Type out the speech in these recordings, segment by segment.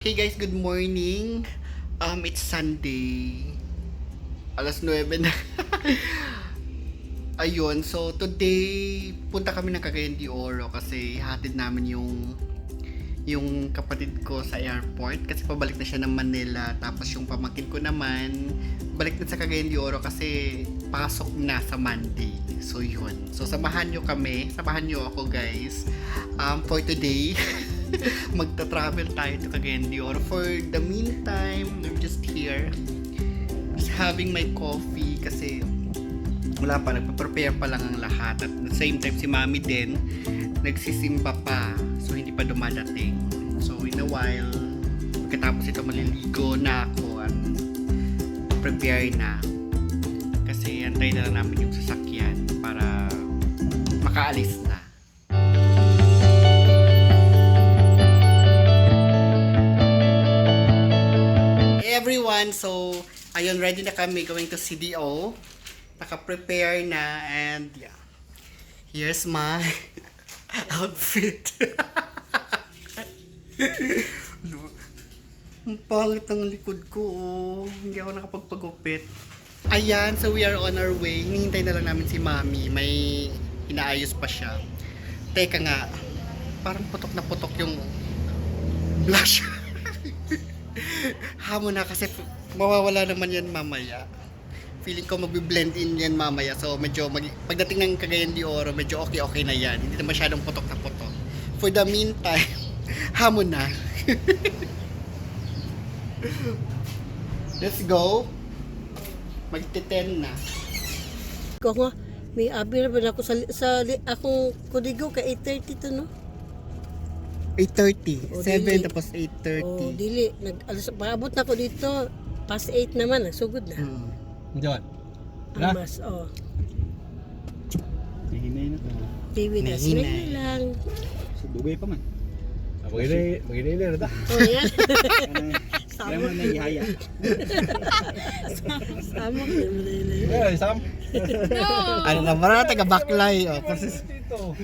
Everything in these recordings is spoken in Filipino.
Hey guys, good morning. It's Sunday. Alas 9 na. Ayun, so today punta kami ng Cagayan de Oro kasi hatid namin yung kapatid ko sa airport kasi pabalik na siya ng Manila, tapos yung pamangkin ko naman balik na sa Cagayan de Oro kasi pasok na sa Monday. So yun. So samahan nyo ako guys. For today magta-travel tayo to Cagayan de Oro. For the meantime, I'm just here just having my coffee kasi wala pa, nagpa-prepare pa lang ang lahat. At the same time, si Mami din nagsisimba pa, so hindi pa dumadating. So in a while, pagkatapos ito maliligo na ako at prepare na kasi antay na lang namin yung sasakyan para makaalis na. Hey everyone, so ayun, ready na kami going to CDO. Naka-prepare na and yeah, here's my outfit. Ang pangit ng likod ko, oh. Hindi ako nakapagpagupit. Ayan, so we are on our way. Hinihintay na lang namin si Mami. May inaayos pa siya. Teka nga, parang putok na putok yung blush. Hamon na kasi mawawala naman yan mamaya. Feeling ko magbi-blend in yan mamaya. So medyo pagdating ng Cagayan de Oro, medyo okay na yan. Hindi na masyadong putok na putok. For the meantime, hamon na. Let's go. Magte-10 na. Ko nga, may abi na ba ako sa akong kudigo ka 8:30 to no? 8:30. Oh, 7 dili. tapos 8:30. Oh, dili paabot na ko dito past 8 naman, nagsugod na. Diyan. Ang mas, oh. Nahinay na to. TV na, Nahinay. sinay lang. So, dugay pa man. Maghinay na ta. Oh, yan. Kaya mo na ihaya. Sama ko na. Eh, Sam. Ano na, marami taga-backlay. Oh, kasi Dito.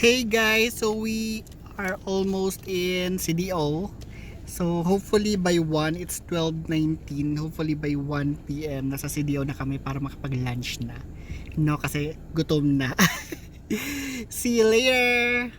hey guys, so we are almost in CDO. So hopefully by 1, it's 12:19. Hopefully by 1 PM nasa CDO na kami para makapag-lunch na. No, kasi gutom na. See you later.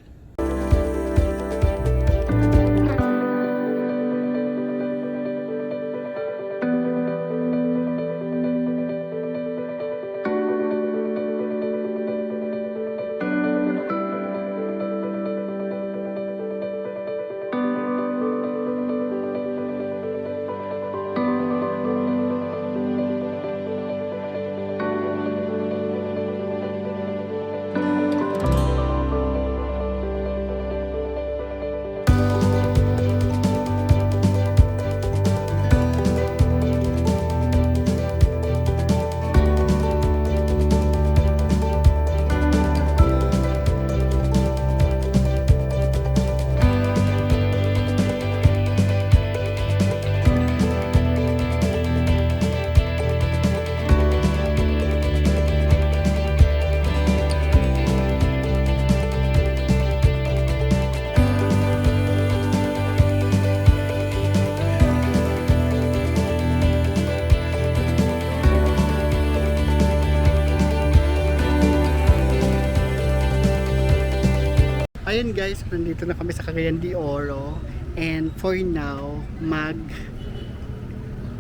ayun guys, nandito na kami sa Cagayan de Oro. And for now,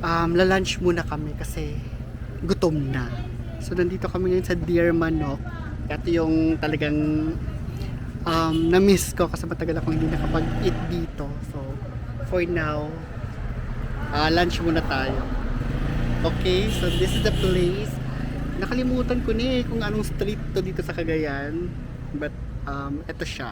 lalunch muna kami kasi gutom na. So nandito kami ngayon sa Dear Manok. Ito yung talagang na-miss ko kasi matagal akong hindi nakapag-eat dito. So for now, lunch muna tayo. Okay, so this is the place. Nakalimutan ko na kung anong street to dito sa Cagayan. But ito siya.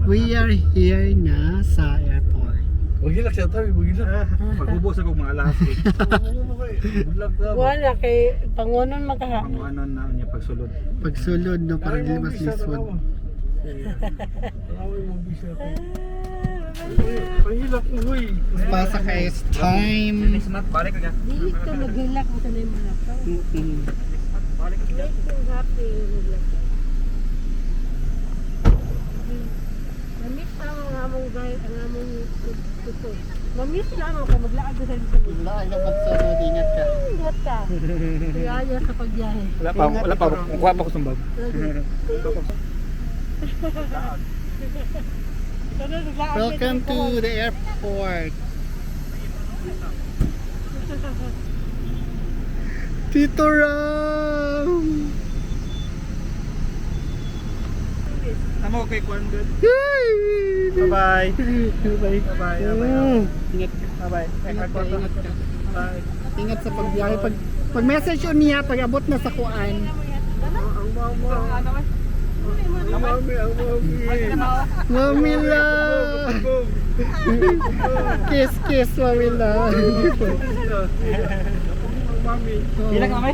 We are here na sa airport. Magilak siya tayo, magilak. Pag-ubos ako mga alas. Magilak tayo. Wala kay pangunon makaha. Panguanan na niya pagsulod. Pagsulod no, para di mas lisod. Away mo bisa ko. Pahilak mo, huy. Pasa kay time. Balik ka. Dili ka maghilak mo kanay mga tao. Balik ka. Make you happy. Namit ang among guys, ang among tuto. Namit lang ako maglaag sa sa Wala ay na pagsunod, ingat ka. ingat ka. Kaya sa pagbiyahe. Wala pa. Kuha pa ko sumbag. Welcome to the airport. Tito Ram! Tama ko kay Kwan good. Bye-bye. Bye-bye. Ingat ka. Bye-bye. Ingat ka. Ingat ka. Bye. Ingat sa pagbiyahe. Pag message yun niya, pag abot na sa kuan. Ang mama. Ang mami. Mamila! Kiss, Mamila. Mami. Bilang kami?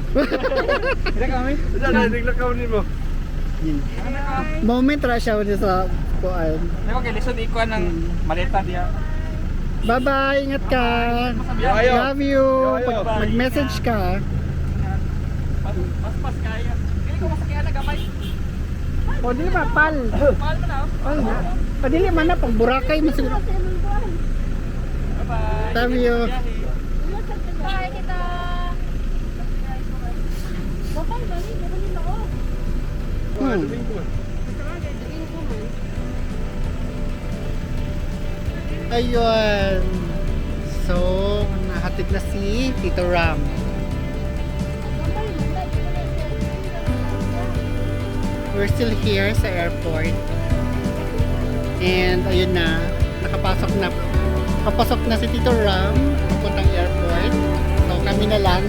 Bilang kami? Diyan, naglang kami mo. Moment ra siya sa kuan. Ano kay lisod ikuan ng maleta diya. Bye-bye, ingat ka. Love you. Pag mag-message ka. Pas kaya. Dili ko masakyan na gamay. O dili ba pal? Pal mo na. Pal na. O dili man na pag Boracay masiguro. Bye-bye. Love you. Bye kita. Bye bye, bali ako. Ayun. So, nahatid na si Tito Ram. We're still here sa airport. And ayun na, nakapasok na si Tito Ram papuntang airport. So kami na lang.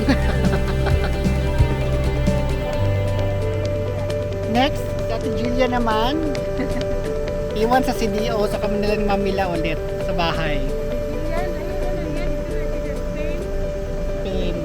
Next, si Ate Julia naman. Iwan sa CDO, so kami na lang mamila ulit sa bahay. Pain.